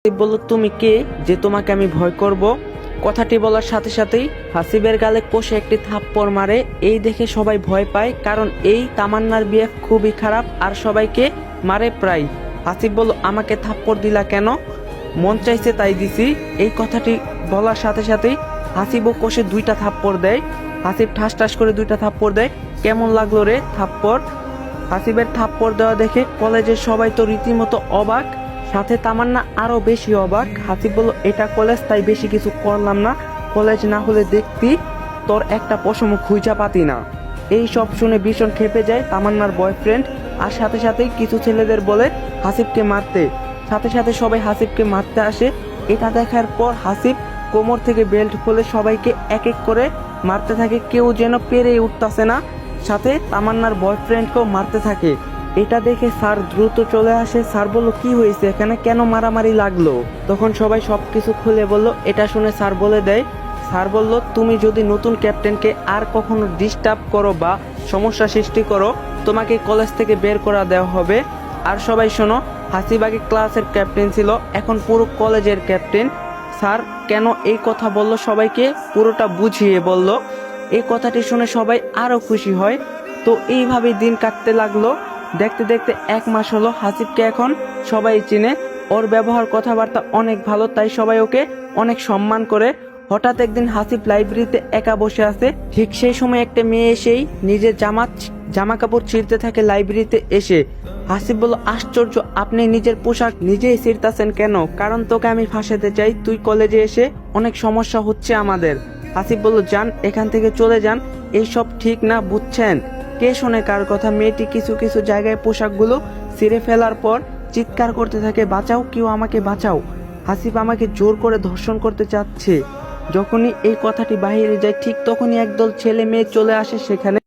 হাসিব বলল, তুমি কে যে তোমাকে আমি ভয় করব? কথাটি বলার সাথে সাথেই হাসিবের গালে কষে একটি থাপ্পড় মারে। এই দেখে সবাই ভয় পায়, কারণ এই তামান্নার বিয়ে খুবই খারাপ আর সবাইকে মারে প্রায়। হাসিব বলল, আমাকে থাপ্পড় দিলা কেন? মন চাইছে তাই দিছি। এই কথাটি বলার সাথে সাথেই হাসিবও কষে দুইটা থাপ্পড় দেয়। হাসিব ঠাস ঠাস করে দুইটা থাপ্পড় দেয়। কেমন লাগলো রে থাপ্পড়? হাসিবের থাপ্পড় দেওয়া দেখে কলেজের সবাই তো রীতিমতো অবাক, সাথে তামান্না আরো বেশি অবাক। হাসিব বলল, এটা কলেজ, তাই বেশি কিছু করলাম না। কলেজ না হলে দেখতি তোর একটা পশম খুঁজা পাতি না। এই সব শুনে ভীষণ খেপে যায় তামান্নার বয়ফ্রেন্ড, আর সাথে সাথেই কিছু ছেলেদের বলে হাসিবকে মারতে। সাথে সাথে সবাই হাসিবকে মারতে আসে। এটা দেখার পর হাসিব কোমর থেকে বেল্ট খুলে সবাইকে এক এক করে মারতে থাকে। কেউ যেন পেরে উঠতেছে না, সাথে তামান্নার বয়ফ্রেন্ডকেও মারতে থাকে। এটা দেখে স্যার দ্রুত চলে আসে। স্যার বলল, কি হয়েছে এখানে, কেন মারামারি লাগলো? তখন সবাই সবকিছু খুলে বলল। এটা শুনে স্যার বলে দেয়, স্যার বলল, তুমি যদি নতুন ক্যাপ্টেনকে আর কখনো ডিস্টার্ব করো বা সমস্যা সৃষ্টি করো, তোমাকে কলেজ থেকে বের করা দেওয়া হবে। আর সবাই শোনো, হাসিব আগে ক্লাসের ক্যাপ্টেন ছিল, এখন পুরো কলেজের ক্যাপ্টেন। স্যার কেন এই কথা বলল সবাইকে পুরোটা বুঝিয়ে বলল। এই কথাটি শুনে সবাই আরো খুশি হয়। তো এইভাবেই দিন কাটতে লাগলো। দেখতে দেখতে 1 মাস হলো। হাসিবকে এখন সবাই চিনে, ওর ব্যবহার কথাবার্তা অনেক ভালো, তাই সবাই ওকে অনেক সম্মান করে। হঠাৎ একদিন হাসিব লাইব্রেরিতে একা বসে আছে। ঠিক সেই সময় একটা মেয়ে এসেই নিজের জামা কাপড় ছিঁড়তে থাকে লাইব্রেরিতে এসে। হাসিব বলল, আশ্চর্য, আপনি নিজের পোশাক নিজেই ছিঁড়তেছেন কেন? কারণ তোকে আমি ফাঁসাতে চাই, তুই কলেজে এসে অনেক সমস্যা হচ্ছে আমাদের। হাসিব বলল, যান এখান থেকে চলে যান, এইসব ঠিক না, বুঝছেন? কে শোনে কার কথা? মেয়েটি কিছু কিছু জায়গায় পোশাকগুলো ছিঁড়ে ফেলার পর চিৎকার করতে থাকে, বাঁচাও, কেউ আমাকে বাঁচাও, হাসিব আমাকে জোর করে ধর্ষণ করতে চাচ্ছে। যখনই এই কথাটি বাহিরে যায়, ঠিক তখনই একদল ছেলে মেয়ে চলে আসে সেখানে।